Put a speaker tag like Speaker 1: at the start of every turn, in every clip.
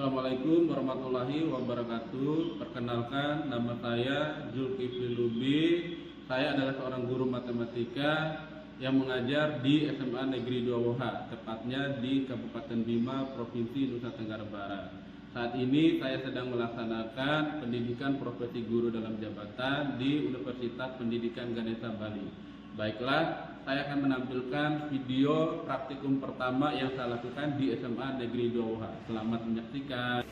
Speaker 1: Assalamualaikum warahmatullahi wabarakatuh. Perkenalkan, nama saya Zulkifli Lubi. Saya adalah seorang guru matematika yang mengajar di SMA Negeri 2 Woha, tepatnya di Kabupaten Bima, Provinsi Nusa Tenggara Barat. Saat ini saya sedang melaksanakan pendidikan profesi guru dalam jabatan di Universitas Pendidikan Ganesha Bali. Baiklah, saya akan menampilkan video praktikum pertama yang saya lakukan di SMA Negeri 2 Woha. Selamat menyaksikan.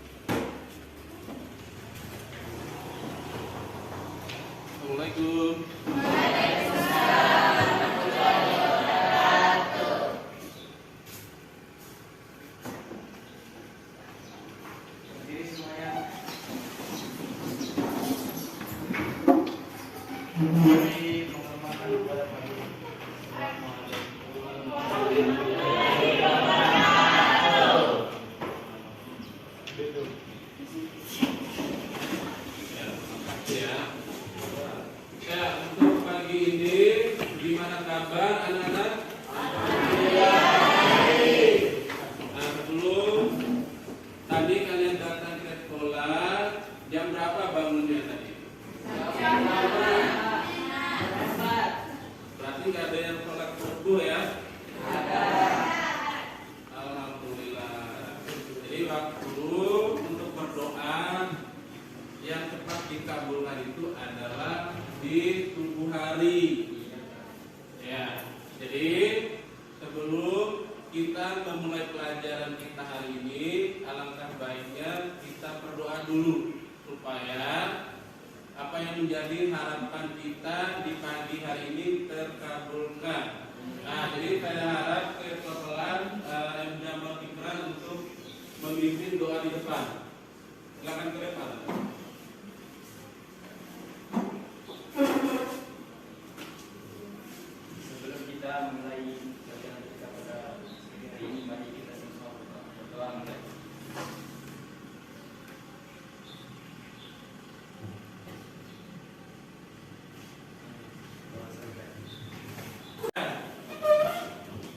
Speaker 1: Assalamualaikum. Untuk pagi ini gimana kabar anak-anak? Nah, sebelum tadi kalian datang ke sekolah, jam berapa bangunnya tadi? Berarti nggak ada yang sholat subuh ya? Alhamdulillah. Jadi waktu untuk berdoa yang cepat dikabulkan itu adalah di subuh hari. Ya, jadi sebelum kita memulai pelajaran kita hari ini, alangkah baiknya kita berdoa dulu supaya apa yang menjadi harapan kita di pagi hari ini terkabulkan. Nah, jadi saya harap kebetulan M. Jamal Fikran untuk memimpin doa di depan. Silakan ke depan.
Speaker 2: Sebelum kita mulai pelajaran kita pada hari ini, mari kita semua berdoa mulai.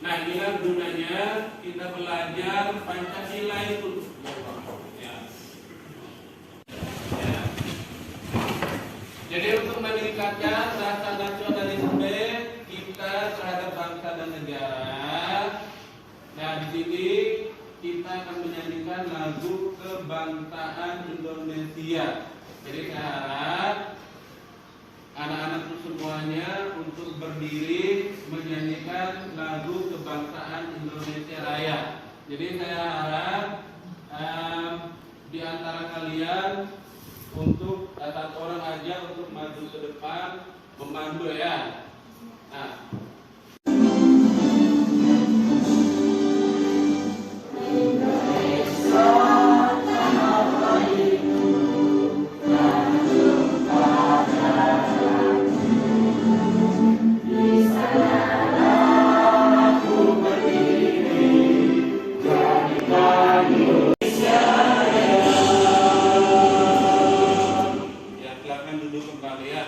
Speaker 1: Nah, inilah gunanya kita belajar Pancasila itu. Ya. Ya. Jadi untuk meningkatkan rasa nasionalisme kita terhadap bangsa dan negara, nah di sini kita akan menyanyikan lagu kebangsaan Indonesia. Jadi saya harap anak-anakku semuanya untuk berdiri menyanyikan lagu kebangsaan Indonesia Raya. Jadi saya harap di antara kalian untuk satu orang aja untuk maju ke depan membantu ya. Nah, silakan duduk kembali ya.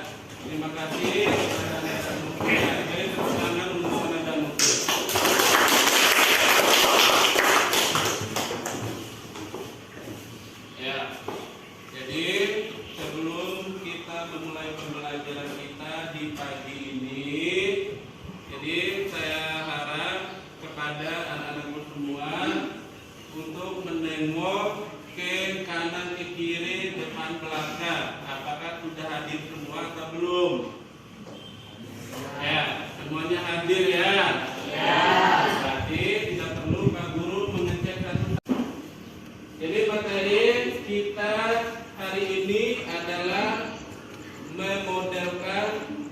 Speaker 1: Terima kasih. Jadi persilakan untuk menanda nuklir. Ya. Jadi sebelum kita memulai pembelajaran kita di pagi ini, jadi saya harap kepada anak-anakku semua untuk menengok ke kanan ke kiri depan belakang. Apakah sudah hadir semua atau belum? Ya, semuanya hadir ya. Ya. Berarti tidak perlu Pak Guru mengecek satu. Jadi materi kita hari ini adalah memodelkan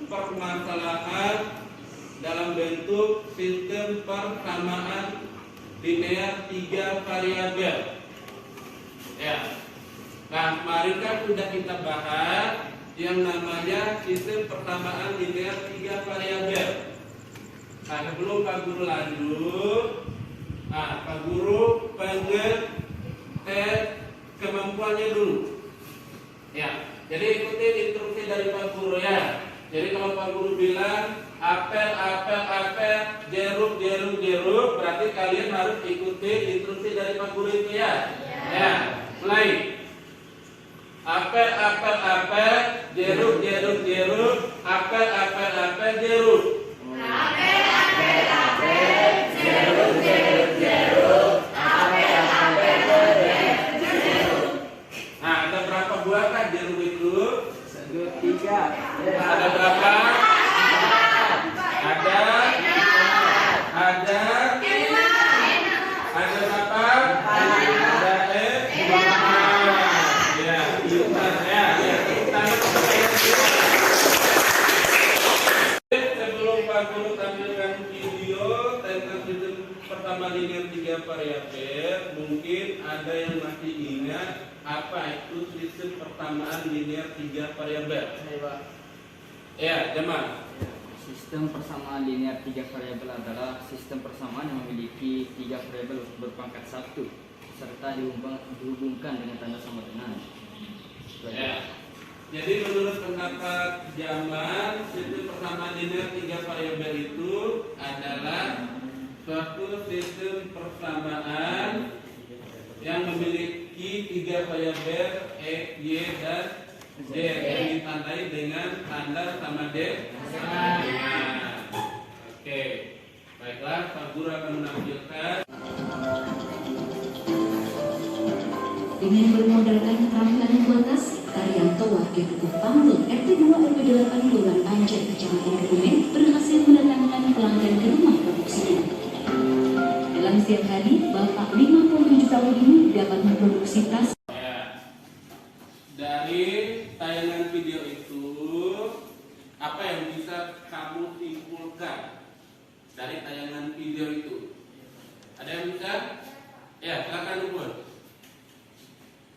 Speaker 1: permasalahan dalam bentuk sistem persamaan linear 3 variabel. Ya. Nah, kemarin kan sudah kita bahas yang namanya sistem persamaan linear 3 variabel. Nah, sebelum Pak Guru lanjut, Pak Guru pengen tes kemampuannya dulu. Ya, jadi ikuti instruksi dari Pak Guru ya. Jadi kalau Pak Guru bilang apel, jeruk, berarti kalian harus ikuti instruksi dari Pak Guru itu ya. Ya.
Speaker 2: 3.
Speaker 1: Ada berapa? Ada berapa? Ada ya, sebelum Pak Guru tampilkan video tentang sistem pertama linear 3 variabel, mungkin ada yang masih ingat apa itu sistem persamaan linear 3 variabel? Ya, Jamal.
Speaker 3: Sistem persamaan linear 3 variabel adalah sistem persamaan yang memiliki 3 variabel berpangkat 1 serta dihubungkan dengan tanda sama dengan.
Speaker 1: Ya. Jadi menurut pendapat Jamal, sistem persamaan linear 3 variabel itu adalah suatu sistem persamaan yang memiliki 3 variabel X, Y, dan Z yang ditandai dengan tanda sama D. Oke, baiklah, Pak Guru akan menampilkan.
Speaker 4: Dengan bermodalkan keterampilan membuat Karyanto warga Dukuh Panggul RT 2 RW 8 Kelurahan Banjar Kecamatan Kebumen berhasil mendatangkan pelanggan ke rumah produksinya. Dalam setiap hari, Bapak 57 tahun ini dapat memproduksi tas.
Speaker 1: Dari tayangan video itu, apa yang bisa kamu simpulkan dari tayangan video itu? Ada yang bisa? Ya, silakan Upun.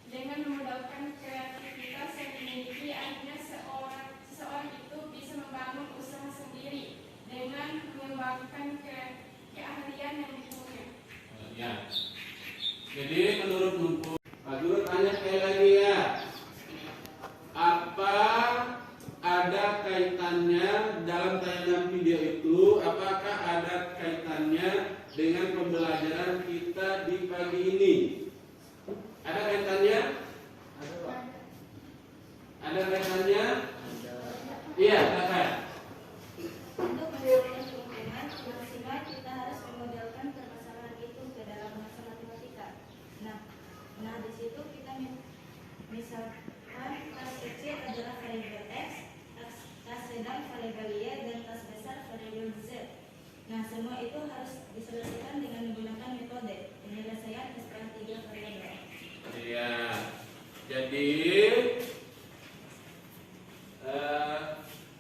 Speaker 5: Dengan memodalkan kreativitas yang dimiliki, akhirnya seseorang itu bisa membangun usaha sendiri dengan mengembangkan keahlian yang dipunya.
Speaker 1: Ya. Jadi menurut Upun, Pak Guru tanya sekali lagi ya. Apa ada kaitannya dalam tayangan video itu? Apakah ada kaitannya dengan pembelajaran kita di pagi ini? Ada kaitannya? Ada kaitannya? Iya, silakan.
Speaker 5: Untuk mendapatkan keuntungan maksimal, kita harus memodelkan permasalahan itu ke dalam bahasa matematika. Nah di situ kita misalkan tas kecil adalah variabel X, tas sedang variabel Y, dan tas besar variabel Z. Nah, semua itu harus diselesaikan dengan menggunakan metode penyelesaian SPH 3 variabel.
Speaker 1: Iya.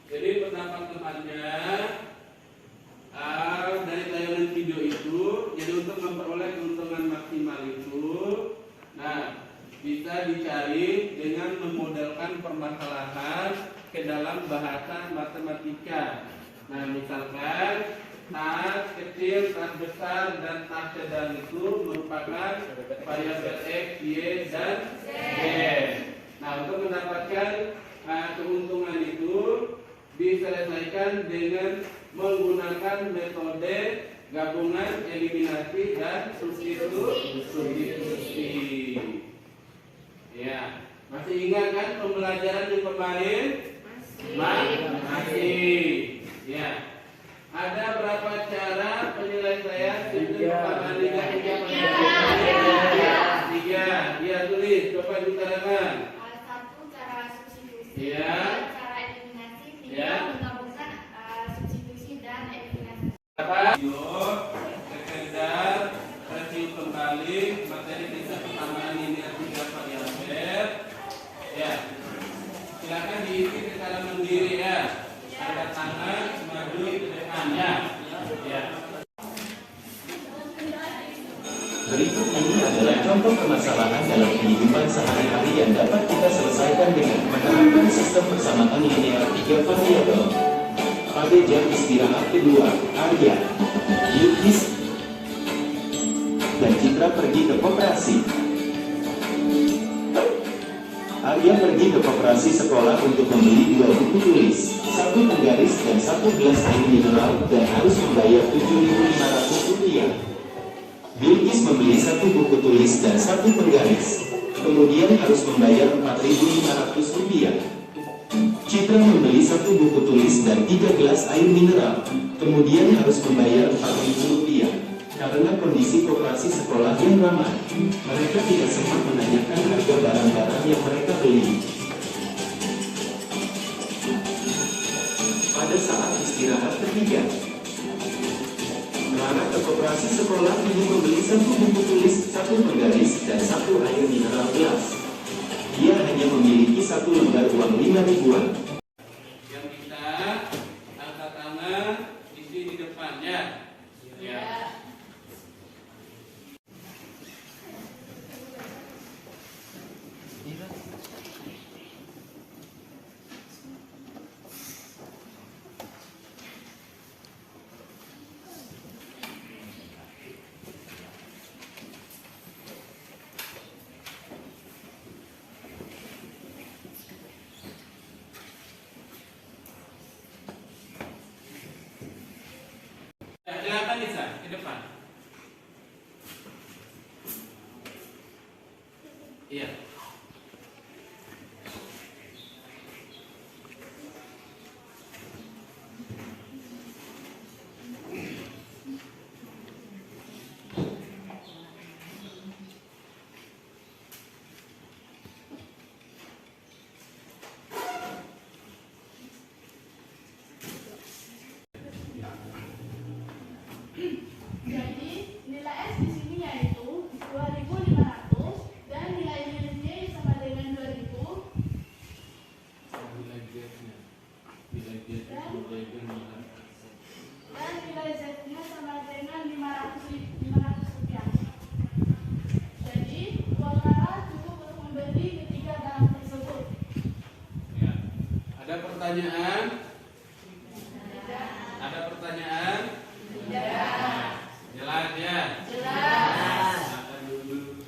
Speaker 1: Jadi pendapat-pendapatnya dari tayangan video itu, jadi untuk memperoleh keuntungan maksimal itu, nah bisa dicari dengan memodelkan permasalahan ke dalam bahasa matematika. Nah, misalkan tas kecil, tas besar, dan tas sedang itu merupakan variabel X, Y, dan Z. Nah, untuk mendapatkan keuntungan itu diselesaikan dengan menggunakan metode gabungan, eliminasi, dan substitusi. Ya, masih ingat kan pembelajaran yang kemarin? Masih. Ya. Ada berapa cara penyelesaian sistem persamaan linear 3? 3. Ya, tulis. Coba diutarakan.
Speaker 5: 1. Cara substitusi.
Speaker 1: Ya.
Speaker 5: 2. Cara eliminasi. 3.
Speaker 1: Ya.
Speaker 5: Menggabungkan substitusi dan eliminasi.
Speaker 1: Video sekedar review kembali materi sistem persamaan linear 3 variabel. Ya. Silakan diisi secara mandiri ya. Angkat tangan, maju ke depan ya. Ya.
Speaker 6: Berikut ini adalah contoh permasalahan dalam kehidupan sehari-hari yang dapat kita selesaikan dengan menerapkan sistem persamaan linear 3 variabel. Pada jam istirahat kedua, Arya, Yukis, dan Citra pergi ke koperasi. Arya pergi ke koperasi sekolah untuk membeli 2 buku tulis, 1 penggaris dan 1 gelas air mineral, dan harus membayar Rp7.500. Bilkis membeli 1 buku tulis dan 1 penggaris, kemudian harus membayar Rp4.500. Citra membeli 1 buku tulis dan 3 gelas air mineral, kemudian harus membayar Rp4.000. Karena kondisi koperasi sekolah yang ramai, mereka tidak sempat menanyakan harga barang-barang yang mereka beli. 1 penggaris, dan 1 air mineral gelas. Dia hanya memiliki 1 lembar uang 5 ribuan.
Speaker 1: Yang kita angkat tangan isi di depan ya. Ya. Silakan Nisa ke depan. Iya.
Speaker 7: Jadi nilai S di sini yaitu 2.500 dan nilai Y sama dengan 2.000 dan nilai Z-nya sama dengan 500 rupiah. Jadi uang Rara cukup untuk membeli ketiga barang tersebut.
Speaker 1: Ya. Ada pertanyaan? Ada pertanyaan? Jelas ya? Jelas. Makan dulu.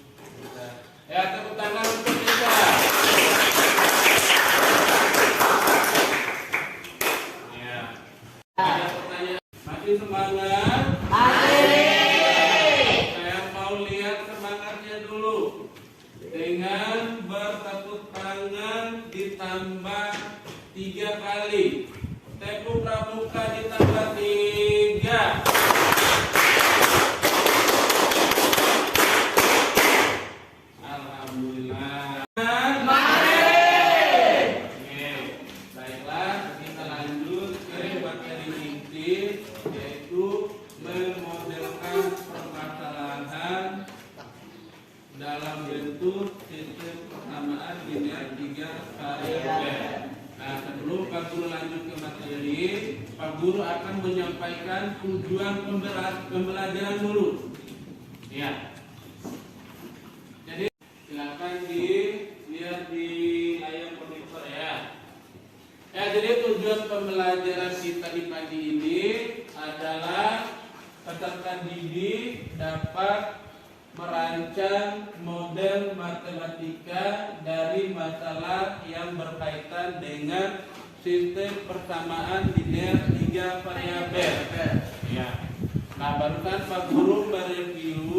Speaker 1: Ya, tepuk tangan untuk Nisa. Ya. Ada pertanyaan? Masih semangat? Saya mau lihat semangatnya dulu. Dengan bertepuk tangan ditambah 3 kali. Tepuk pramuka ditambah 3. Alhamdulillah. Oke, baiklah kita lanjut ke materi inti, yaitu memodelkan permasalahan dalam bentuk sistem persamaan linear 3 variabel. Nah, sebelum Pak Guru lanjut ke materi, Pak Guru akan menyampaikan tujuan pembelajaran dulu. Ya. Jadi silakan dilihat di layar monitor ya. Ya, jadi tujuan pembelajaran kita di pagi ini adalah peserta didik dapat merancang model matematika dari masalah yang berkaitan dengan sistem persamaan linear 3 variabel. Ya. Nah, barusan Pak Guru mereview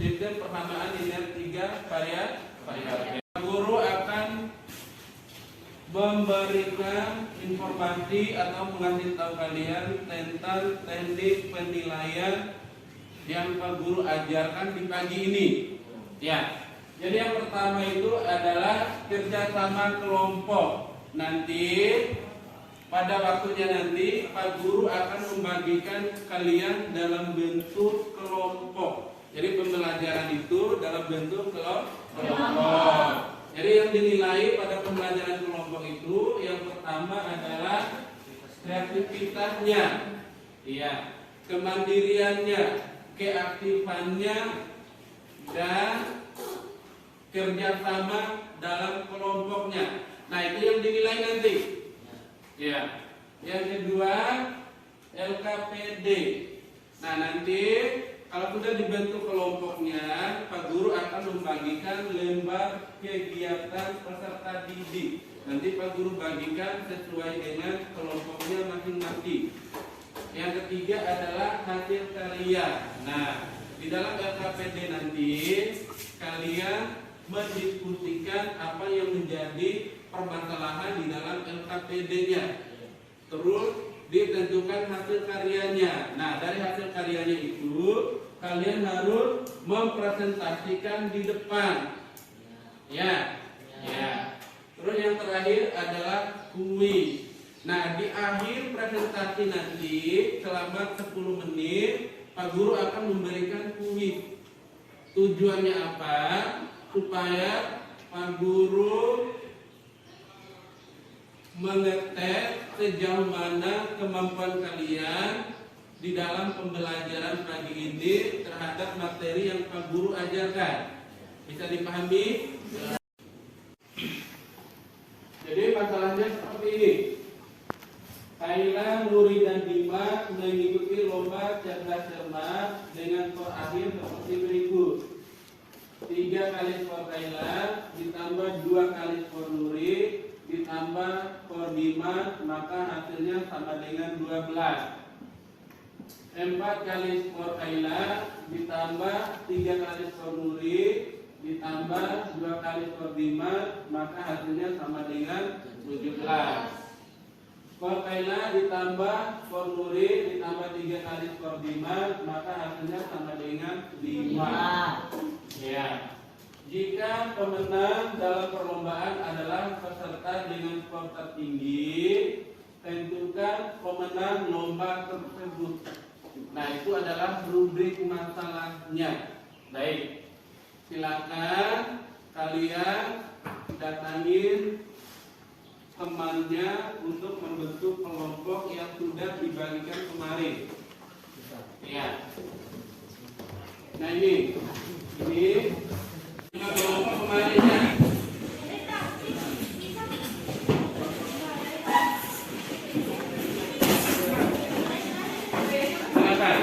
Speaker 1: sistem persamaan linear 3 variabel. Pak Guru akan memberikan informasi atau mengasih tahu kalian tentang teknik penilaian yang Pak Guru ajarkan di pagi ini. Ya. Jadi yang pertama itu adalah kerjasama kelompok. Nanti pada waktunya nanti Pak Guru akan membagikan kalian dalam bentuk kelompok. Jadi pembelajaran itu dalam bentuk kelompok. Jadi yang dinilai pada pembelajaran kelompok itu yang pertama adalah kreativitasnya, iya, kemandiriannya, keaktifannya, dan kerjasama dalam kelompoknya. Nah, itu yang dinilai nanti. Ya. Yang kedua, LKPD. Nah, nanti kalau sudah dibentuk kelompoknya, Pak Guru akan membagikan lembar kegiatan peserta didik. Nanti Pak Guru bagikan sesuai dengan kelompoknya masing-masing. Yang ketiga adalah hasil karya. Nah, di dalam LKPD nanti kalian mendiskusikan apa yang menjadi permasalahan di dalam LKPD-nya. Terus ditentukan hasil karyanya. Nah, dari hasil karyanya itu kalian harus mempresentasikan di depan. Ya. Ya. Terus yang terakhir adalah kuis. Nah, di akhir presentasi nanti selama 10 menit Pak Guru akan memberikan kuis. Tujuannya apa? Supaya Pak Guru mengetes sejauh mana kemampuan kalian di dalam pembelajaran pagi ini terhadap materi yang Pak Guru ajarkan. Bisa dipahami? Jadi masalahnya seperti ini. Kaila, Nuri, dan Dimas mengikuti lomba cerdas cermat dengan skor akhir seperti berikut: 3 kali skor Kaila ditambah 2 kali skor Nuri ditambah skor Dimas, maka hasilnya sama dengan 12. 4 kali skor Kaila ditambah 3 kali skor Nuri ditambah 2 kali skor Dimas, maka hasilnya sama dengan 17. Skor Kaila ditambah skor Nuri ditambah 3 kali skor Dimas, maka hasilnya sama dengan 5. Ya. Jika pemenang dalam perlombaan adalah peserta dengan skor tertinggi, tentukan pemenang lomba tersebut. Nah, itu adalah rubrik masalahnya. Baik. Silakan kalian datangin temannya untuk membentuk kelompok yang sudah dibagikan kemarin. Ya. Nah ini kelompok kemarinnya. Silakan.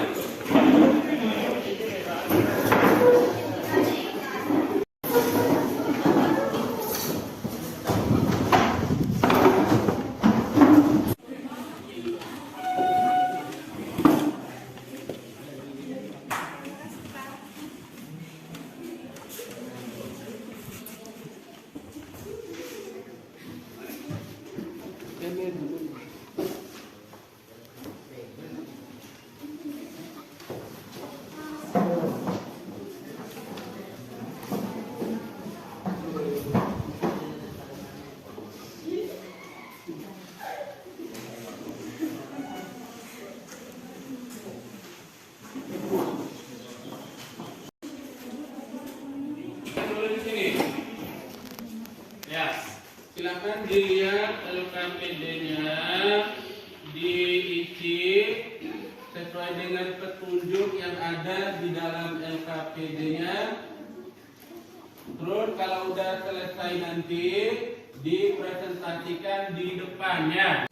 Speaker 1: Silakan dilihat LKPD-nya, diisi sesuai dengan petunjuk yang ada di dalam LKPD-nya. Terus kalau udah selesai nanti dipresentasikan di depannya.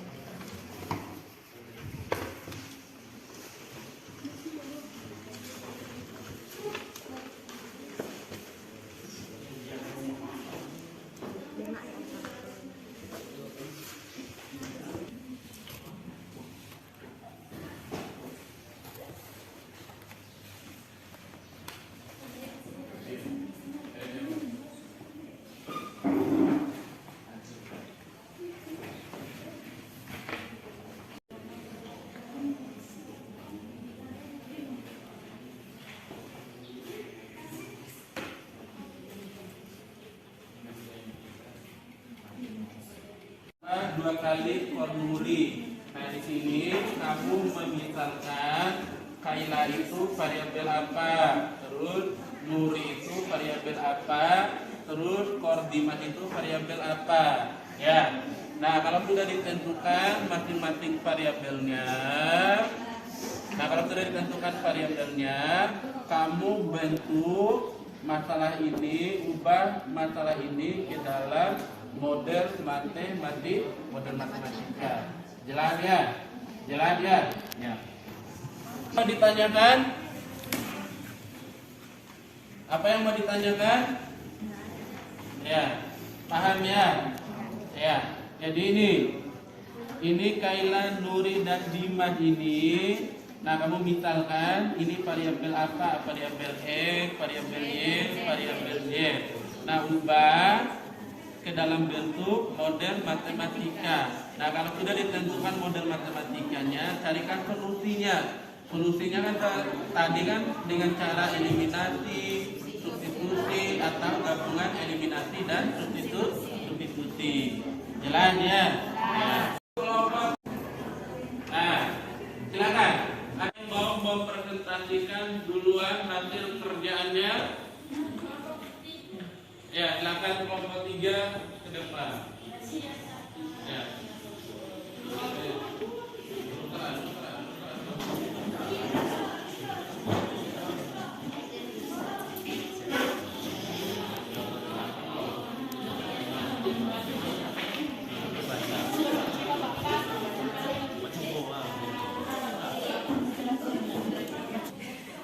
Speaker 1: Dua kali skor Nuri. Nah di sini kamu memisalkan Kaila itu variabel apa, terus Nuri itu variabel apa, terus skor Dimas itu variabel apa, ya. Nah kalau sudah ditentukan masing-masing variabelnya, kamu bentuk masalah ini, ubah masalah ini ke dalam model matematika. Jelas ya? Ya. Mau ditanyakan? Apa yang mau ditanyakan? Ya, paham ya? Ya. Jadi ini Kaila, Nuri, dan Dimas ini. Nah, kamu misalkan ini variabel apa? Variabel X, variabel Y, variabel Z. Nah, ubah ke dalam bentuk model matematika. Nah, kalau sudah ditentukan model matematikanya, carikan solusinya. Solusinya kan tadi kan dengan cara eliminasi, substitusi, atau gabungan eliminasi dan substitusi. Jelas ya? Ya. Nah, silakan. Ada yang mau mempresentasikan duluan hasil kerjaannya? 3 ke depan. Ya.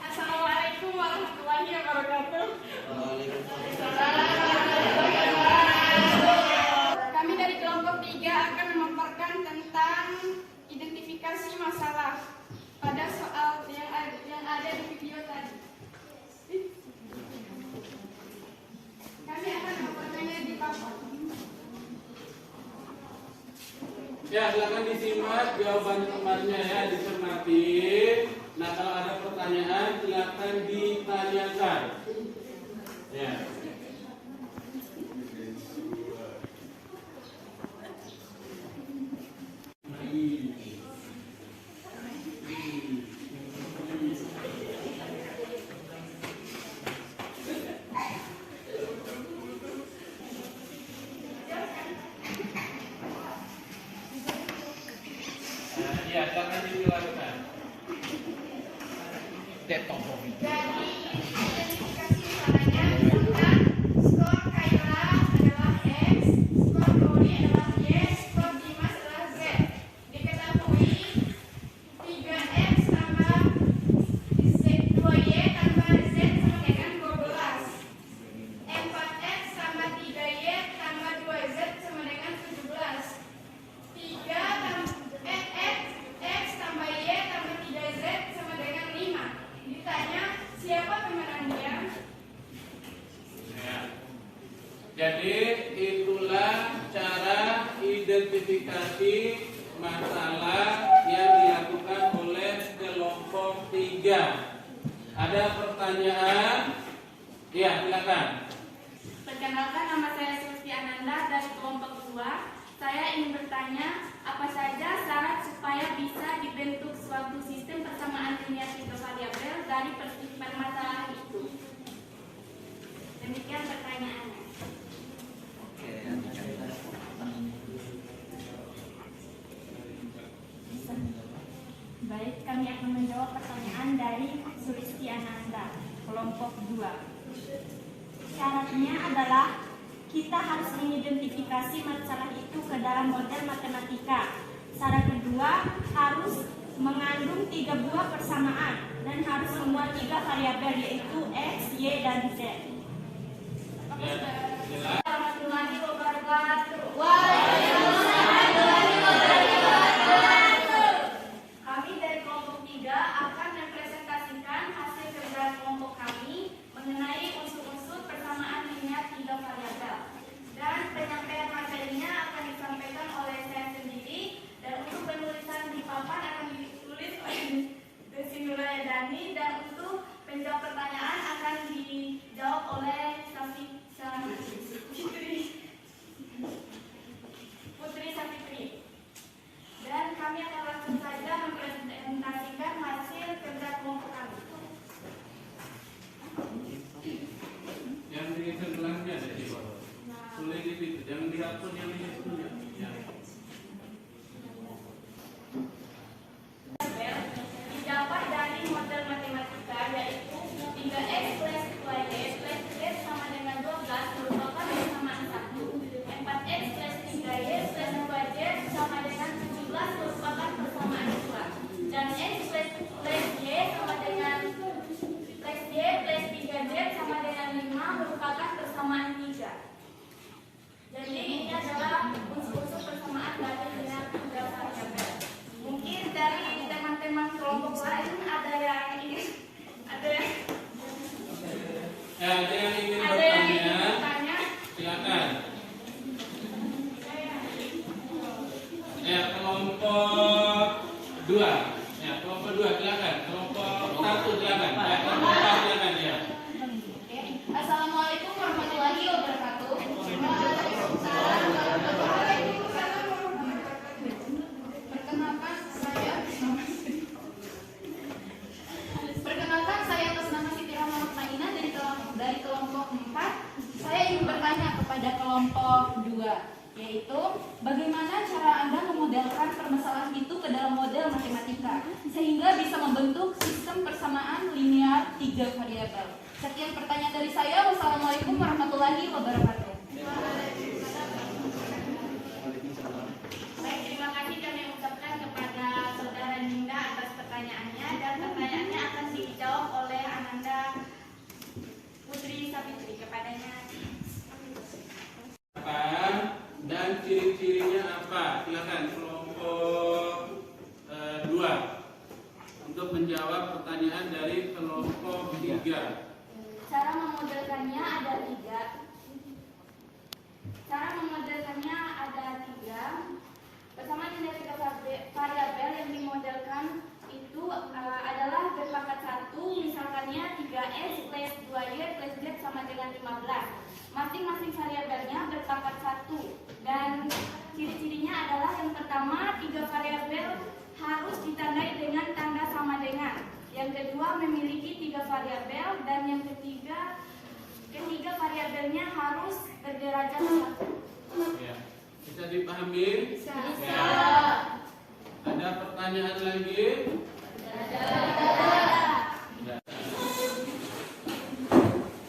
Speaker 7: Assalamualaikum warahmatullahi wabarakatuh. Kami dari kelompok 3 akan memaparkan tentang identifikasi masalah pada soal yang ada di video tadi. Kami akan memaparkannya di papan.
Speaker 1: Ya, silakan disimak jawaban temannya ya, dicermati. Nah, kalau ada pertanyaan silakan ditanyakan. Ya. Ya, silakan dijelaskan.
Speaker 7: Jadi identifikasi caranya misalkan skor Kayla adalah X, skor Dori adalah Y, skor Dimas adalah Z. Diketahui 3X tambah 2Y tambah Z sama dengan 12. 4X tambah 3Y tambah 2Z sama dengan 17. 3 X tambah Y tambah 3Z sama dengan 5. Ditanya siapa pemenangnya?
Speaker 1: Ya. Jadi itulah cara identifikasi masalah yang dilakukan oleh kelompok 3. Ada pertanyaan? Ya, silakan.
Speaker 7: Perkenalkan, nama saya Susti Ananda dari kelompok 2. Saya ingin bertanya, apa saja syarat supaya bisa dibentuk suatu sistem persamaan linear tiga variabel dari permasalahan itu? Demikian pertanyaannya. Baik, kami akan menjawab pertanyaan dari Sulisti Ananda, kelompok 2. Syaratnya adalah kita harus mengidentifikasi masalah itu ke dalam model matematika. Syarat kedua, harus mengandung 3 buah persamaan dan harus semua 3 variabel yaitu X, Y, dan Z. Warahmatullahi wabarakatuh. Kami dari kelompok 3 akan mempresentasikan hasil kerja kelompok kami mengenai unsur-unsur persamaan linear 3 variabel. Dan penyampaian materinya akan disampaikan oleh saya sendiri, dan untuk penulisan di papan akan ditulis oleh Desi Nurayadani, dan untuk penjawab pertanyaan akan dijawab oleh Putri Safitri. Dan kami akan langsung saja mempresentasikan hasil kerja kelompok kami.
Speaker 1: Yang di sebelahnya ada di bawah. Tulis di situ, jangan dihapus yang di situ. Ya.
Speaker 7: Didapat dari model matematika yaitu 3x plus 2y plus z sama dengan 12 merupakan persamaan 1. 4x plus 3y plus 2z sama dengan 17 merupakan persamaan 2. Dan x plus y sama dengan plus y plus 3z sama dengan 5 merupakan persamaan 3. Jadi ini adalah unsur-unsur persamaan dari linear 3 variabel. Mungkin dari teman-teman kelompok lain ada yang ingin bertanya,
Speaker 1: silakan. Ya, kelompok 2. Ya, kelompok 2 silakan. Kelompok 1 silakan. Ya, kelompok 4 silakan ya.
Speaker 7: Assalamualaikum warahmatullahi wabarakatuh. Perkenalkan, saya atas nama Siti Rahma Mutmainah dari kelompok 4. Saya ingin bertanya kepada kelompok contoh 2, yaitu bagaimana cara Anda memodelkan permasalahan itu ke dalam model matematika sehingga bisa membentuk sistem persamaan linear 3 variabel. Sekian pertanyaan dari saya. Wassalamualaikum warahmatullahi wabarakatuh.
Speaker 8: Baik, terima kasih kami ucapkan kepada Saudara Ninda atas pertanyaannya, dan pertanyaannya akan dijawab oleh Ananda Putri Sapitri. Kepadanya
Speaker 1: Apa dan ciri-cirinya apa? Silakan kelompok 2 untuk menjawab pertanyaan dari kelompok 3.
Speaker 8: cara memodelkannya ada 3. Cara memodelkannya ada 3. Pertama, dari 3 variabel yang dimodelkan itu adalah berpangkat 1, misalkannya 3x plus 2y plus z sama dengan 15. Masing-masing variabelnya berpangkat 1, dan ciri-cirinya adalah yang pertama, 3 variabel harus ditandai dengan tanda sama dengan. Yang kedua, memiliki 3 variabel, dan yang ketiga variabelnya harus berderajat 1.
Speaker 1: Ya. Bisa dipahami?
Speaker 8: Bisa.
Speaker 1: Ya. Ada pertanyaan lagi?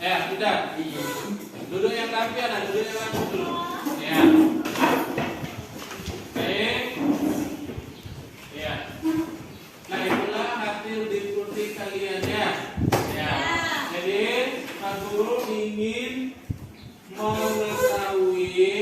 Speaker 1: Ya, sudah. Duduk yang rapi, ada duduk yang rapi dulu. Ya. Baik. Ya. Nah, itulah hasil diskusi kalian ya. Ya. Jadi, Pak Guru ingin mengetahui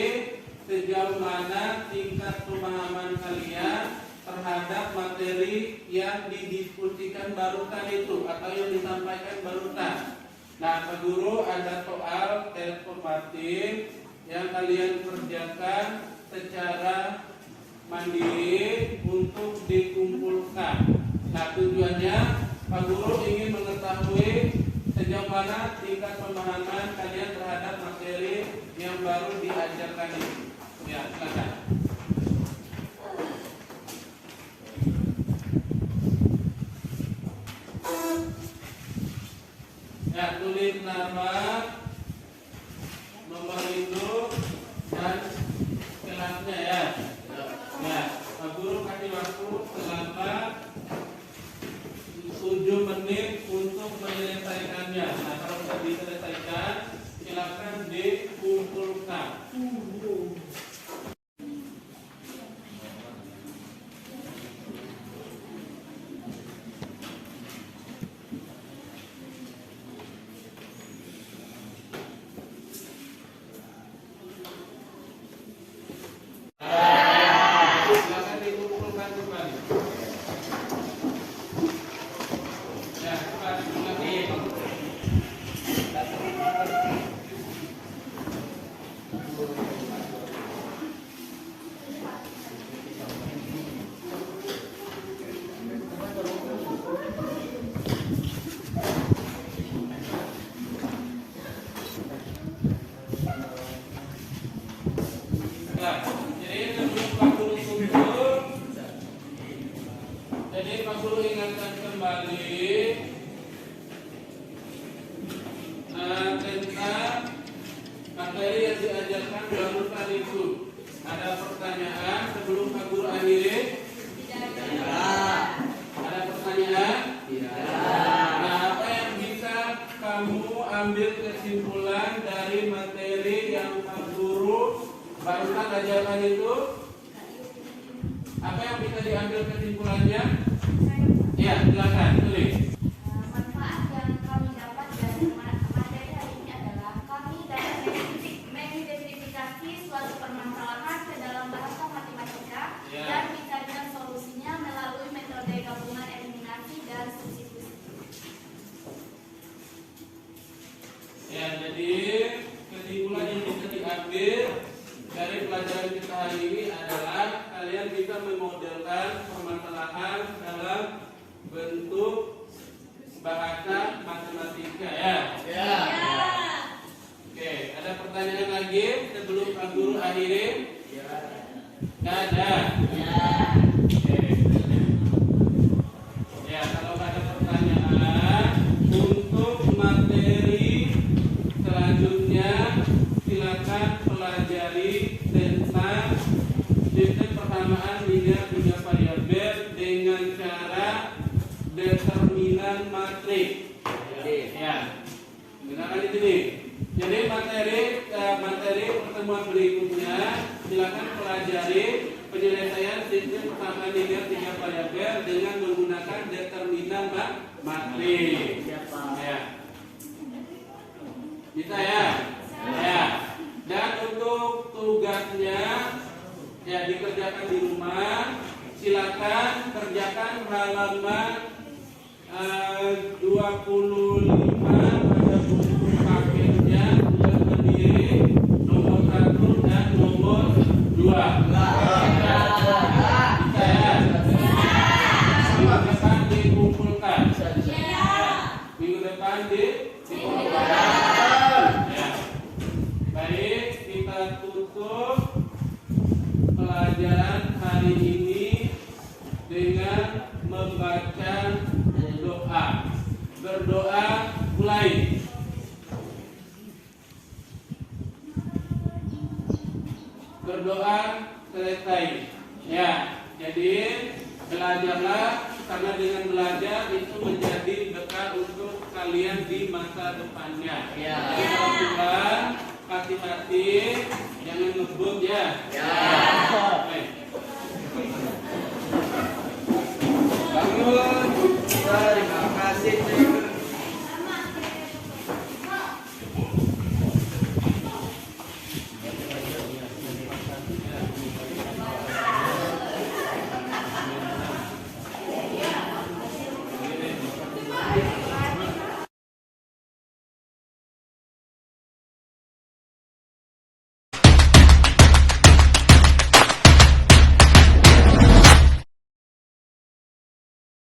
Speaker 1: sejauh mana tingkat pemahaman kalian terhadap materi yang didiskusikan barusan itu atau yang disampaikan barusan. Nah, Pak Guru ada soal tes formatif yang kalian kerjakan secara mandiri untuk dikumpulkan. Nah, tujuannya Pak Guru ingin mengetahui sejauh mana tingkat pemahaman kalian terhadap materi yang baru diajarkan ini. Ya, silakan. Ya, tulis nama, nomor induk, dan kelasnya ya. Ya, Pak Guru kasih waktu selama 7 menit untuk menyelesaikannya. Nah, kalau sudah diselesaikan, silakan dikumpulkan. Silakan dikumpulkan kembali. Ya, cepat silakan. Nah, jadi sebelum Pak Guru kumpul, jadi Pak Guru ingatkan kembali tentang materi yang diajarkan barusan itu. Ada pertanyaan sebelum Pak Guru akhiri? Ada pertanyaan? Nah, apa yang bisa kamu ambil kesimpulan dari materi yang Pak Guru barusan ajarkan itu? Apa yang bisa diambil kesimpulannya? Ya, silakan tulis.
Speaker 8: Manfaat yang kami dapat dari materi hari ini adalah kami dapat mengidentifikasi suatu permasalahan ke dalam bahasa matematika dan mencarikan solusinya melalui metode gabungan eliminasi dan substitusi.
Speaker 1: Ya, jadi kesimpulan yang bisa diambil dari pelajaran kita hari ini adalah kalian bisa memodelkan permasalahan dalam bentuk bahasa matematika ya. Oke, ada pertanyaan lagi sebelum Pak Guru akhiri? Nggak ada. Oke. Ya, kalau ada pertanyaan untuk materi selanjutnya silakan pelajari mempelajari tentang sistem persamaan linear 3 variabel dengan cara determinan matrik. Ya, dengarkan di sini. Jadi materi pertemuan berikutnya silakan pelajari penyelesaian sistem persamaan linear 3 variabel dengan menggunakan determinan matrik. Ya. Bisa ya? Ya. Dan untuk tugasnya ya dikerjakan di rumah. Silakan kerjakan halaman 25 pada buku paketnya tugas mandiri nomor 1 dan nomor 2. Bisa ya? Minggu depan dikumpulkan. Minggu depan dikumpulkan. Ya. Baik, kita tutup pelajaran hari ini dengan membaca doa. Berdoa mulai. Berdoa selesai. Ya, jadi belajarlah karena dengan belajar itu menjadi bekal untuk kalian di masa depannya.
Speaker 3: Ya.
Speaker 1: Jadi kalau Tuhan hati-hati jangan ngebut ya.
Speaker 3: Ya.